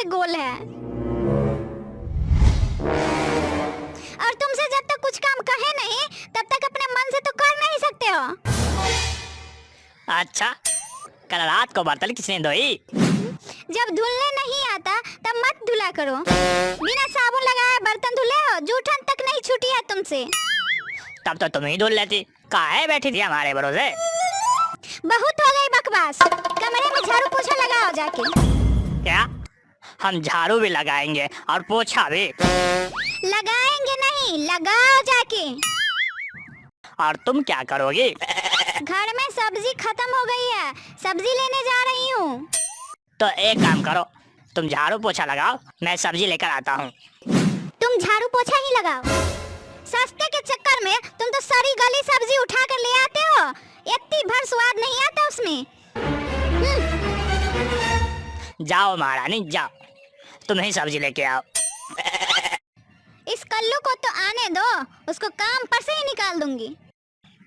गोल है। और तुमसे जब तक कुछ काम कहे नहीं तब तक अपने मन से तो कर नहीं सकते हो। अच्छा, कल रात को बर्तन किसने धोई? जब धुलने नहीं आता तब मत धुला करो। बिना साबुन लगाए बर्तन धुले हो, जूठन तक नहीं छूटी है तुमसे। तब तो तुम ही धुल लेती, काहे बैठी थी हमारे भरोसे? बहुत हो गई बकवास, कमरे में झाड़ू पोछा लगाओ जाके। क्या? हम झाड़ू भी लगाएंगे और पोछा भी? लगाएंगे नहीं, लगाओ जाके। और तुम क्या करोगी? घर में सब्जी खत्म हो गई है, सब्जी लेने जा रही हूँ। तो एक काम करो, तुम झाड़ू पोछा लगाओ, मैं सब्जी लेकर आता हूँ। तुम झाड़ू पोछा ही लगाओ। सस्ते के चक्कर में तुम तो सारी गली सब्जी उठा कर ले आते हो, इतनी भर स्वाद नहीं आता उसमें। जाओ महारानी जाओ, तुम ही सब्जी लेके आओ। इस कल्लू को तो आने दो, उसको काम पर से ही निकाल दूंगी।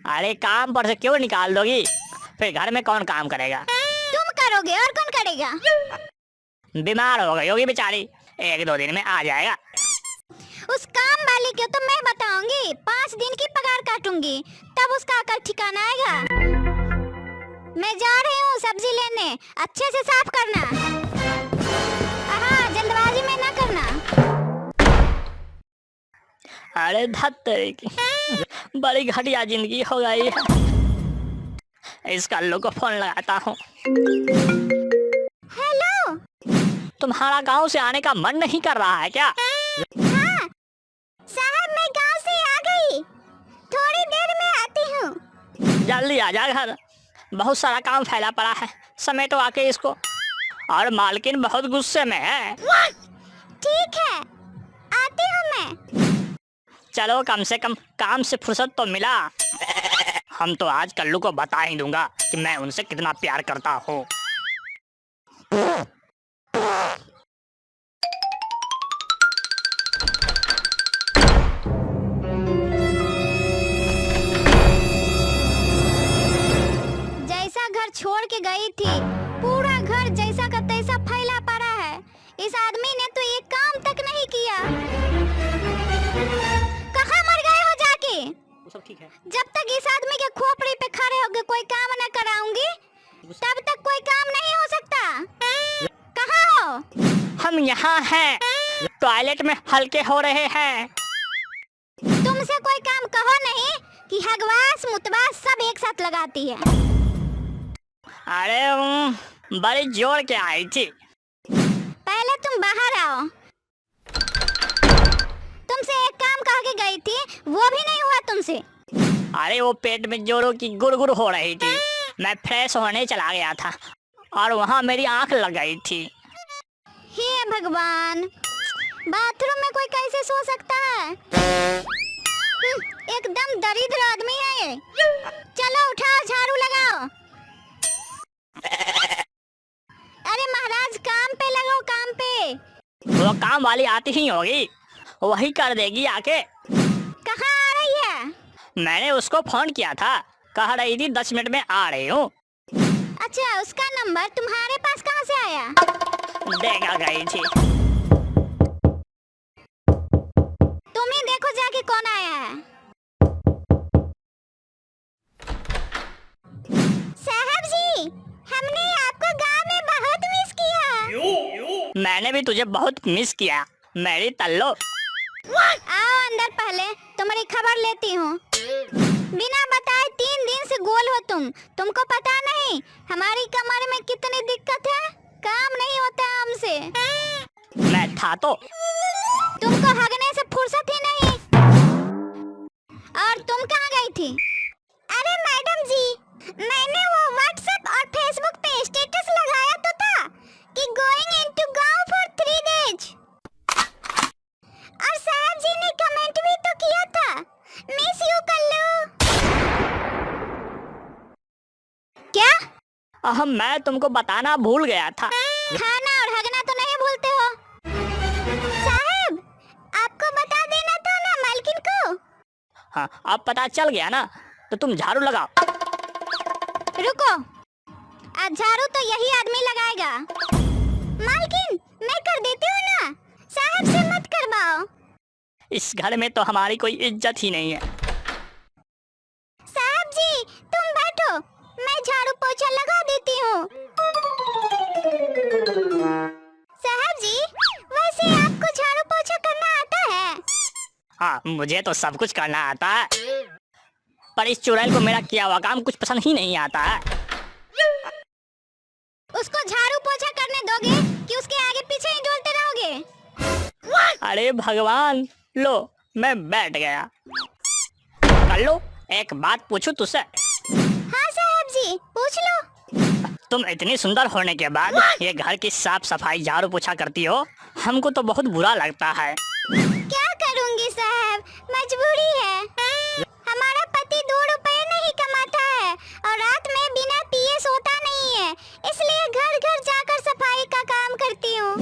अरे काम पर से क्यों निकाल दोगी? फिर घर में कौन काम करेगा? तुम करोगे और कौन करेगा? बीमार हो गई होगी बेचारी, 1-2 दिन में आ जाएगा। उस काम वाली को तो मैं बताऊंगी, 5 दिन की पगार काटूंगी, तब उसका अकल ठिकाना आएगा। मैं जा रही हूँ सब्जी लेने, अच्छे से साफ करना। हाँ, जल्दबाजी में ना करना। अरे धत तेरी की, बड़ी घटिया जिंदगी हो गई है। इस कल्लू को फोन लगाता हूँ। हेलो, तुम्हारा गांव से आने का मन नहीं कर रहा है क्या? हाँ साहब, मैं गांव से आ गई, थोड़ी देर में आती हूँ। जल्दी आ जा घर, बहुत सारा काम फैला पड़ा है, समेटो आके इसको। और मालकिन बहुत गुस्से में है। ठीक है, आती हूँ मैं। चलो, कम से कम काम से फुर्सत तो मिला। हम तो आज कल्लू को बता ही दूंगा कि मैं उनसे कितना प्यार करता हूँ। जैसा घर छोड़ के गई थी, पूरा घर जैसा का तैसा फैला पड़ा है। इस आदमी ने तो एक काम तक नहीं किया। कहाँ मर गए हो जाके? सब ठीक है। जब तक इस आदमी के खोपड़ी पे खड़े होकर कोई काम न कराऊंगी, तब तक कोई काम नहीं हो सकता। कहाँ हो? हम यहाँ हैं, टॉयलेट में हल्के हो रहे हैं। तुमसे कोई काम कहो नहीं कि हगवास मुतवास सब एक साथ लगाती है। अरे बड़ी जोर के आई थी। पहले तुम बाहर आओ। तुमसे एक काम कह के गई थी, वो भी नहीं हुआ तुमसे। अरे वो पेट में जोरों की गुड़गुड़ हो रही थी, मैं फ्रेश होने चला गया था और वहाँ मेरी आंख लग गई थी। हे भगवान, बाथरूम में कोई कैसे सो सकता है? एकदम दरिद्र आदमी है ये। चलो उठाओ, झाड़ू लगाओ। अरे महाराज, काम पे लगो, काम पे। वो काम वाली आती ही होगी, वही कर देगी आके। कहाँ आ रही है? मैंने उसको फोन किया था, कह रही थी 10 मिनट में आ रही हूँ। अच्छा, उसका नंबर तुम्हारे पास कहाँ से आया? देगा गई थी। तुम ही देखो जाके कौन आया है। साहब जी, हमने आपको गांव में बहुत मिस किया। मैंने भी तुझे बहुत मिस किया मेरी तल्लो। आओ अंदर, पहले तुम्हारी खबर लेती हूँ। बिना बताए 3 दिन से गोल हो तुमको पता नहीं हमारी कमर में कितनी दिक्कत है, काम नहीं होता हमसे। मैं था तो। तुमको हगने से फुर्सत ही नहीं। और तुम कहाँ गई थी? अरे मैडम जी, मैंने वो व्हाट्सएप और फेसबुक पे स्टेटस लगाया तो था कि गोइंग इनटू गांव फॉर 3 डेज। और साहब जी ने कमेंट भी तो किया था, मिस यू कल्लू। क्या? मैं तुमको बताना भूल गया था। खाना और हगना तो नहीं भूलते हो? साहब, आपको बता देना था ना मालकिन को। हाँ, अब पता चल गया ना, तो तुम झाड़ू लगाओ। रुको, आज झाड़ू तो यही आदमी लगाएगा। मालकिन, मैं कर देती इस घर में तो हमारी कोई इज्जत ही नहीं है। साहब जी तुम बैठो, मैं झाड़ू पोछा लगा देती हूँ। साहब जी वैसे आपको झाड़ू पोछा करना आता है? हाँ, मुझे तो सब कुछ करना आता है, पर इस चुड़ैल को मेरा किया हुआ काम कुछ पसंद ही नहीं आता है। उसको झाड़ू पोछा करने दोगे कि उसके आगे पीछे ही डोलते रहोगे? अरे भगवान, लो मैं बैठ गया। कर लो, एक बात पूछूं तुझसे? हाँ साहब जी पूछ लो। तुम इतनी सुंदर होने के बाद ये घर की साफ सफाई झाड़ू पोछा करती हो, हमको तो बहुत बुरा लगता है। क्या करूँगी साहब, मजबूरी है। हमारा पति 2 रुपए नहीं कमाता है और रात में बिना पिए सोता नहीं है, इसलिए घर घर जाकर सफाई का काम करती हूँ।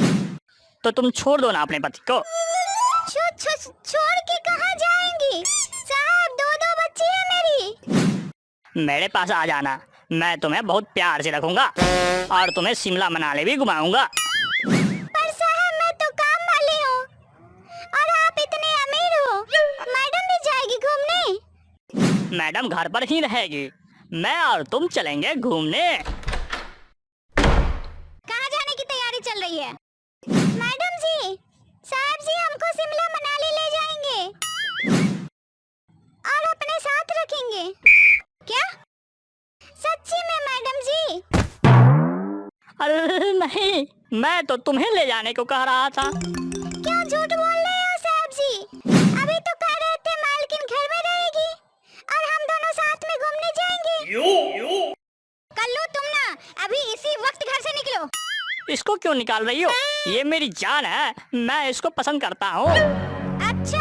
तो तुम छोड़ दो ना अपने पति को। छोड़ के कहाँ जाएंगी साहब, 2 बच्ची है मेरी। मेरे पास आ जाना, मैं तुम्हें बहुत प्यार से रखूंगा और तुम्हें शिमला मनाली भी घुमाऊंगा। पर साहब मैं तो काम वाली हूँ और आप इतने अमीर हो, मैडम भी जाएगी घूमने। मैडम घर पर ही रहेगी, मैं और तुम चलेंगे घूमने। कहाँ जाने की तैयारी चल रही है? मैडम जी, साहब जी हमको शिमला मनाली ले जाएंगे और अपने साथ रखेंगे। क्या? सच्ची में मैडम जी? अरे नहीं, मैं तो तुम्हें ले जाने को कह रहा था। क्या झूठ बोल रहे हो साहब जी? अभी तो कह रहे थे मालकिन घर में रहेगी और हम दोनों साथ में घूमने जाएंगे। कल्लू तुम ना अभी इसी वक्त घर से निकलो। इसको क्यों निकाल रही हो? ये मेरी जान है, मैं इसको पसंद करता हूँ। अच्छा